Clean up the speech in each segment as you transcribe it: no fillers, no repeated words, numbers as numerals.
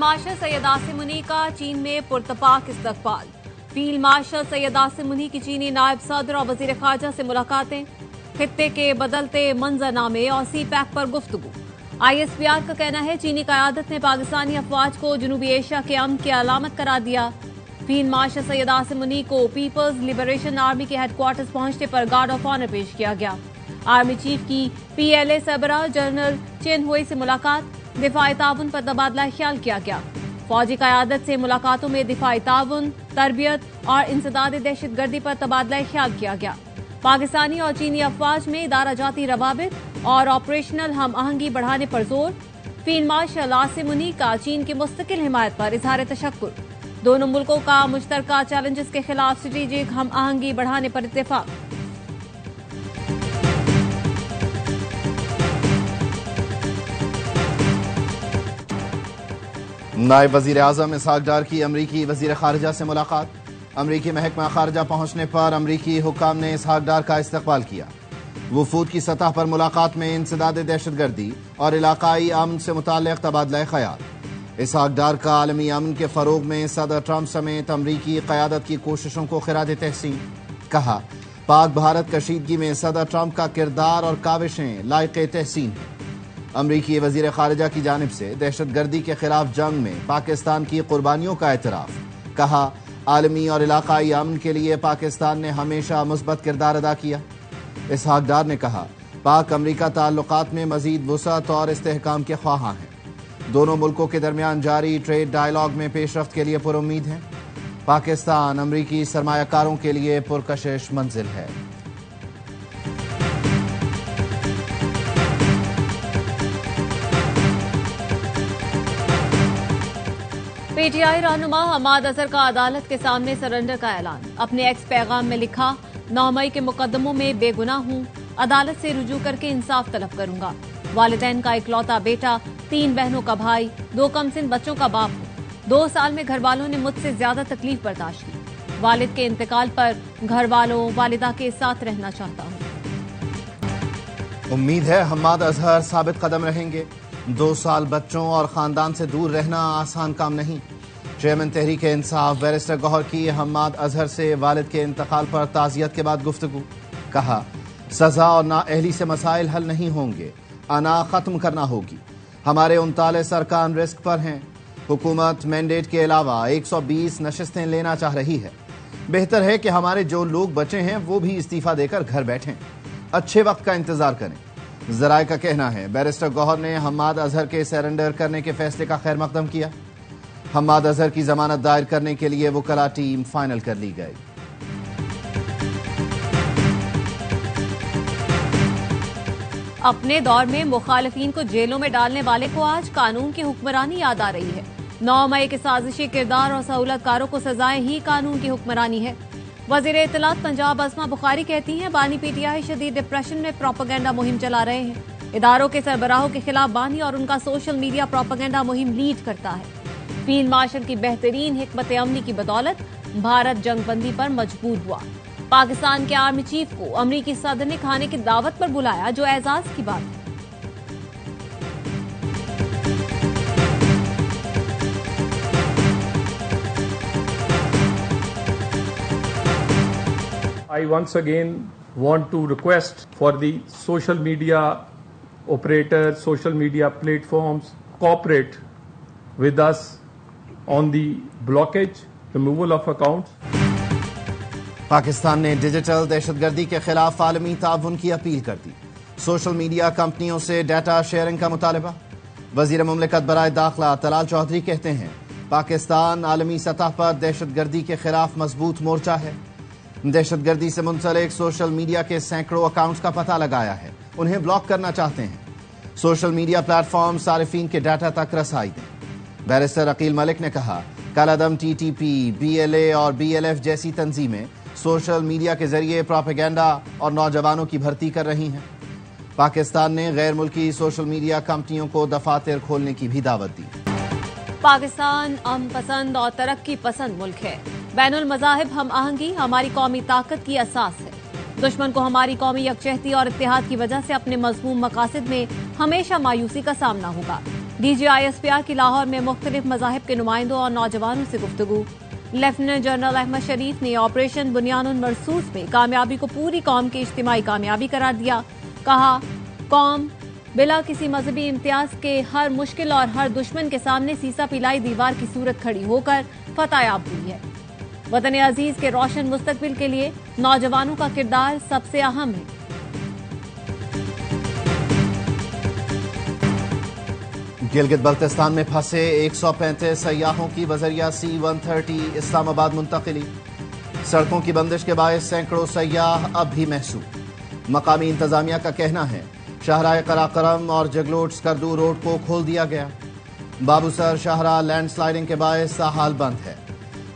Martial Syed Asim मुनी का चीन में पुरतपाक इस्तकबाल। फील्ड मार्शल सैयद आसिम मुनी की चीनी नायब सदर और वजीर खारजा से मुलाकातें, खित्ते के बदलते मंजरनामे और सी पैक पर गुफ्तगू। ISPR का कहना है चीनी क़यादत ने पाकिस्तानी अफवाज को जनूबी एशिया के अमन की अलामत करार दिया। फील्ड मार्शल सैयद आसिम मुनी को पीपल्स लिबरेशन आर्मी के हेडक्वार्टर्स पहुंचने पर गार्ड ऑफ ऑनर पेश किया गया। आर्मी चीफ की PLA सरबराह जनरल चेन हुई से मुलाकात, दिफाई ताउन पर तबादला ख्याल किया गया। फौजी क़यादत से मुलाकातों में दिफाई ताउन, तरबियत और इंसदाद दहशतगर्दी पर तबादला ख्याल किया गया। पाकिस्तानी और चीनी अफवाज में इदारा जाती रवाबित और ऑपरेशनल हम आहंगी बढ़ाने पर जोर। फील्ड मार्शल आसिम मुनी का चीन की मुस्तकिल हिमायत पर इजहार तशक्कुर। दोनों मुल्कों का मुश्तरका चैलेंजेस के खिलाफ स्ट्रेटेजिक हम आहंगी बढ़ाने पर इत्तेफाक। नायब वजीर आजम इसहाक डार की अमरीकी वजीर खारजा से मुलाकात। अमरीकी महकमा खारजा पहुंचने पर अमरीकी हुक्काम ने इसहाक डार का इस्तकबाल किया। वफूद की सतह पर मुलाकात में इंसदाद दहशतगर्दी और इलाकाई अमन से मुताल्लिक तबादला ख्याल। इसहाक डार का आलमी अमन के फरोग में सदर ट्रंप समेत अमरीकी क़यादत की कोशिशों को खिराज तहसीन। कहा, पाक भारत कशीदगी में सदर ट्रंप का किरदार और काविशें लायक तहसीन हैं। अमरीकी वजीर खारजा की जानिब से दहशतगर्दी के खिलाफ जंग में पाकिस्तान की कुर्बानियों का एतराफ। कहा, आलमी और इलाकाई अमन के लिए पाकिस्तान ने हमेशा मुस्बत किरदार अदा किया। इसहाक डार ने कहा, पाक अमरीका ताल्लुकात में मजीद वुसअत और इस्तेहकाम के ख्वाहां हैं। दोनों मुल्कों के दरमियान जारी ट्रेड डायलॉग में पेशरफ्त के लिए पुरुम्मीद हैं। पाकिस्तान अमरीकी सरमायाकारों के लिए पुरकशिश मंजिल है। PTI रहनुमा हमाद अजहर का अदालत के सामने सरेंडर का ऐलान। अपने एक्स पैगाम में लिखा, 9 मई के मुकदमों में बेगुनाह हूं, अदालत से रुजू करके इंसाफ तलब करूंगा। वालिदैन का इकलौता बेटा, 3 बहनों का भाई, 2 कमसिन बच्चों का बाप हूं। 2 साल में घर वालों ने मुझसे ज्यादा तकलीफ बर्दाश्त की। वालिद के इंतकाल पर घर वालों वालिदा के साथ रहना चाहता हूं। उम्मीद है हमाद अजहर साबित कदम रहेंगे। 2 साल बच्चों और खानदान से दूर रहना आसान काम नहीं। चेयरमैन तहरीक इंसाफ बैरिस्टर गौहर की हमाद अजहर से वालिद के इंतकाल पर ताज़ियत के बाद गुफ्तगू। कहा, सजा और नाअहली से मसाइल हल नहीं होंगे, अना खत्म करना होगी। हमारे 39 अरकान रिस्क पर हैं। हुकूमत मैंडेट के अलावा 120 नशिस्तें लेना चाह रही है। बेहतर है कि हमारे जो लोग बचे हैं वो भी इस्तीफा देकर घर बैठें, अच्छे वक्त का इंतजार करें। जराए का कहना है बैरिस्टर गौहर ने हमाद अजहर के सरेंडर करने के फैसले का खैर मकदम किया। हमाद अजहर की जमानत दायर करने के लिए वकला टीम फाइनल कर ली गई। अपने दौर में मुखालिफिन को जेलों में डालने वाले को आज कानून की हुक्मरानी याद आ रही है। 9 मई के साजिशी किरदार और सहूलतकारों को सजाएं ही कानून की हुक्मरानी है। वजीर इत्तलात पंजाब अस्मा बुखारी कहती हैं, बानी PTI शदीद डिप्रेशन में प्रोपेगेंडा मुहिम चला रहे हैं। इदारों के सरबराहों के खिलाफ बानी और उनका सोशल मीडिया प्रोपेगेंडा मुहिम लीड करता है। फील्ड मार्शल की बेहतरीन हिकमत अमली की बदौलत भारत जंगबंदी पर मजबूर हुआ। पाकिस्तान के आर्मी चीफ को अमरीकी सदर ने खाने की दावत पर बुलाया, जो एजाज की बात है। I once again want to request for the social media operators, social media platforms, cooperate with us on the blockage, removal of accounts. Pakistan ने डिजिटल दहशतगर्दी के खिलाफ आलमी ताउन की अपील कर दी। सोशल मीडिया कंपनियों से डाटा शेयरिंग का मुतालबा। वजीर मुमलिकत बराए दाखिला तलाल चौधरी कहते हैं, पाकिस्तान आलमी सतह पर दहशतगर्दी के खिलाफ मजबूत मोर्चा है। दहशतगर्दी से मुंसलिक सोशल मीडिया के सैकड़ों अकाउंट्स का पता लगाया है, उन्हें ब्लॉक करना चाहते हैं। सोशल मीडिया प्लेटफॉर्म सारिफीन के डाटा तक रसाई दें। बैरिस्टर अकील मलिक ने कहा, कलअदम TTP, BLA और BLF जैसी तंजीमें सोशल मीडिया के जरिए प्रोपेगेंडा और नौजवानों की भर्ती कर रही हैं। पाकिस्तान ने गैर मुल्की सोशल मीडिया कंपनियों को दफातर खोलने की भी दावत दी। पाकिस्तान अमन पसंद और तरक्की पसंद मुल्क है। बैनुल मज़ाहिब हम आहंगी हमारी कौमी ताकत की असास है। दुश्मन को हमारी कौमी यकजहती और इत्तेहाद की वजह से अपने मज़मूम मकासद में हमेशा मायूसी का सामना होगा। DGISPR की लाहौर में मुख्तलिफ मज़ाहिब के नुमाइंदों और नौजवानों से गुफ्तगू। लेफ्टिनेंट जनरल अहमद शरीफ ने ऑपरेशन बुनियानुल मरसूस में कामयाबी को पूरी कौम की इज्तिमाई कामयाबी करार दिया। कहा, कौम बिला किसी मजहबी इम्तियाज के हर मुश्किल और हर दुश्मन के सामने सीसा पिलाई दीवार की सूरत खड़ी होकर फतहयाब हुई है। वतन अजीज के रोशन मुस्तकबिल के लिए नौजवानों का किरदार सबसे अहम है। गिलगित बल्तिस्तान में फंसे 135 सयाहों की बजरिया C-130 इस्लामाबाद मुंतकिली। सड़कों की बंदिश के बायस सैकड़ों सयाह अब भी महसूस। मकामी इंतजामिया का कहना है शाहराह कराकरम और जगलोट स्कर्दू रोड को खोल दिया गया। बाबूसर शाहराह लैंड स्लाइडिंग के बायस हाल बंद है।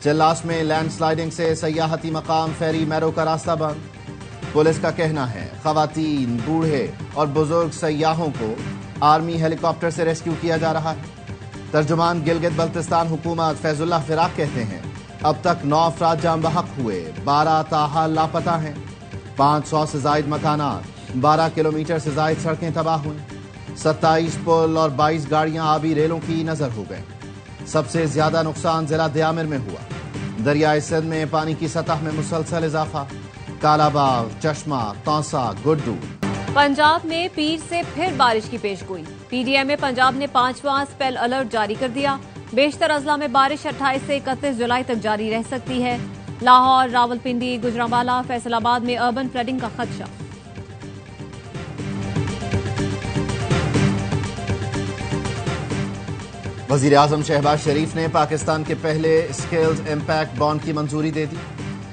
चिल्लास में लैंड स्लाइडिंग से सयाहती मकाम फेरी मैरो का रास्ता बंद। पुलिस का कहना है खवातीन, बूढ़े और बुजुर्ग सयाहों को आर्मी हेलीकॉप्टर से रेस्क्यू किया जा रहा है। तर्जुमान गिलगित बल्तिस्तान हुकूमत फैजुल्लाह फिराक कहते हैं अब तक 9 अफराद जान बहक हुए, 12 ताहाल लापता हैं। 500 से जायद मकानात, 12 किलोमीटर से जायद सड़कें तबाह हुई। 27 पुल और 22 गाड़ियां आबी रेलों की नजर हो गई। सबसे ज्यादा नुकसान जिला दयामिर में हुआ। दरियाए सिंध में पानी की सतह में मुसलसल इजाफा। कालाबाग, चश्मा, तौसा, गुड्डू। पंजाब में पीर से फिर बारिश की पेशगोई। PDM में पंजाब ने 5वां स्पेल अलर्ट जारी कर दिया। बेशतर अजला में बारिश 28 से 31 जुलाई तक जारी रह सकती है। लाहौर, रावलपिंडी, गुजरांवाला, फैसलाबाद में अर्बन फ्लडिंग का खदशा। वजीर आजम शहबाज शरीफ ने पाकिस्तान के पहले स्किल्स इम्पैक्ट बॉन्ड की मंजूरी दे दी।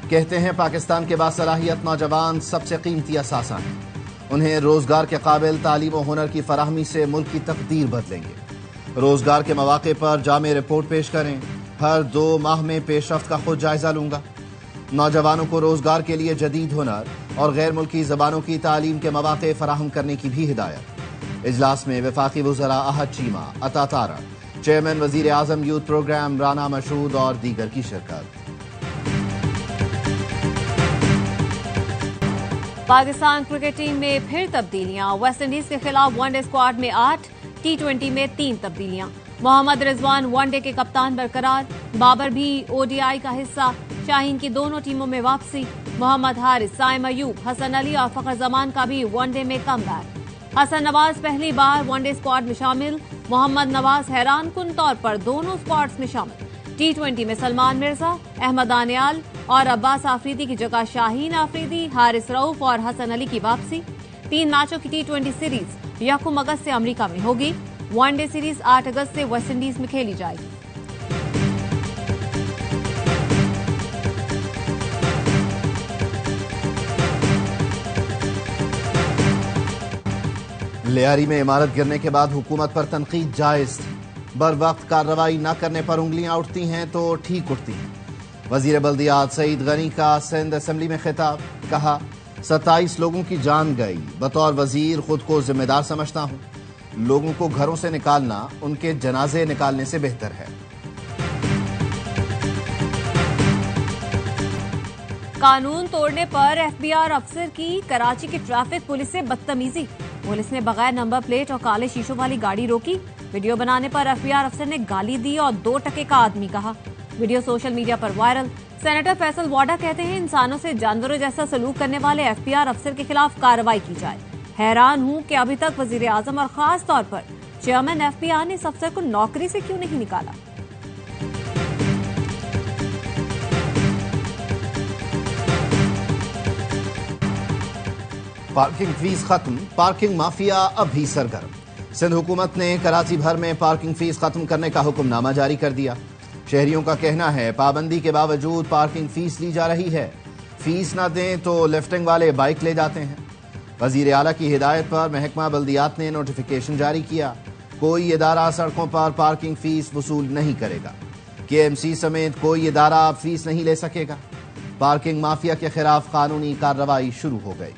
कहते हैं पाकिस्तान के बासलाहियत नौजवान सबसे कीमती असासा हैं। उन्हें रोजगार के काबिल तालीम और हुनर की फराहमी से मुल्क की तकदीर बदलेंगे। रोजगार के मौके पर जामे रिपोर्ट पेश करें। हर 2 माह में पेशरफ्त का खुद जायजा लूंगा। नौजवानों को रोजगार के लिए जदीद हुनर और गैर मुल्की जबानों की तालीम के मौके फराहम करने की भी हिदायत। इजलास में वफाकी वज़रा अहद चीमा, अता तारक, चेयरमैन वजीर आजम यूथ प्रोग्राम राना मशहूद और दीगर की शिरकत। पाकिस्तान क्रिकेट टीम में फिर तब्दीलियां। वेस्ट इंडीज के खिलाफ वनडे स्क्वाड में 8, T20 में 3 तब्दीलियां। मोहम्मद रिजवान वनडे के कप्तान बरकरार। बाबर भी ODI का हिस्सा। शाहीन की दोनों टीमों में वापसी। मोहम्मद हारिस, साइम अयूब, हसन अली और फखर जमान का भी वनडे में कमबैक। हसन नवाज पहली बार वनडे स्क्वाड में शामिल। मोहम्मद नवाज हैरान कुन तौर पर दोनों स्क्वाड्स में शामिल। T20 में सलमान मिर्जा, अहमद आनियाल और अब्बास आफरीदी की जगह शाहीन आफरीदी, हारिस रऊफ और हसन अली की वापसी। 3 मैचों की T20 सीरीज 1 अगस्त से अमेरिका में होगी। वनडे सीरीज 8 अगस्त से वेस्ट इंडीज में खेली जाएगी। लियारी में इमारत गिरने के बाद हुकूमत पर तनकीद जायज थी। बर वक्त कार्रवाई न करने पर उंगलियां उठती हैं तो ठीक उठती हैं। वजीर बल्दियात सईद गनी का सिंध असेंबली में खिताब। कहा, 27 लोगों की जान गई। बतौर वजीर खुद को जिम्मेदार समझता हूं। लोगों को घरों से निकालना उनके जनाजे निकालने से बेहतर है। कानून तोड़ने पर FBR अफसर की कराची की ट्रैफिक पुलिस से बदतमीजी। पुलिस ने बगैर नंबर प्लेट और काले शीशों वाली गाड़ी रोकी। वीडियो बनाने पर FBR अफसर ने गाली दी और 2 टके का आदमी कहा। वीडियो सोशल मीडिया पर वायरल। सेनेटर फैसल वाडा कहते हैं इंसानों से जानवरों जैसा सलूक करने वाले FBR अफसर के खिलाफ कार्रवाई की जाए। हैरान हूं कि अभी तक वजीर आजम और खास तौर पर चेयरमैन FBR ने इस अफसर को नौकरी से क्यों नहीं निकाला। पार्किंग फीस खत्म, पार्किंग माफिया अब भी सरगर्म। सिंध हुकूमत ने कराची भर में पार्किंग फीस खत्म करने का हुक्मनामा जारी कर दिया। शहरियों का कहना है पाबंदी के बावजूद पार्किंग फीस ली जा रही है। फीस न दें तो लिफ्टिंग वाले बाइक ले जाते हैं। वजीर आला की हिदायत पर महकमा बल्दियात ने नोटिफिकेशन जारी किया। कोई इदारा सड़कों पर पार्किंग फीस वसूल नहीं करेगा। KMC समेत कोई इदारा अब फीस नहीं ले सकेगा। पार्किंग माफिया के खिलाफ कानूनी कार्रवाई शुरू हो गई।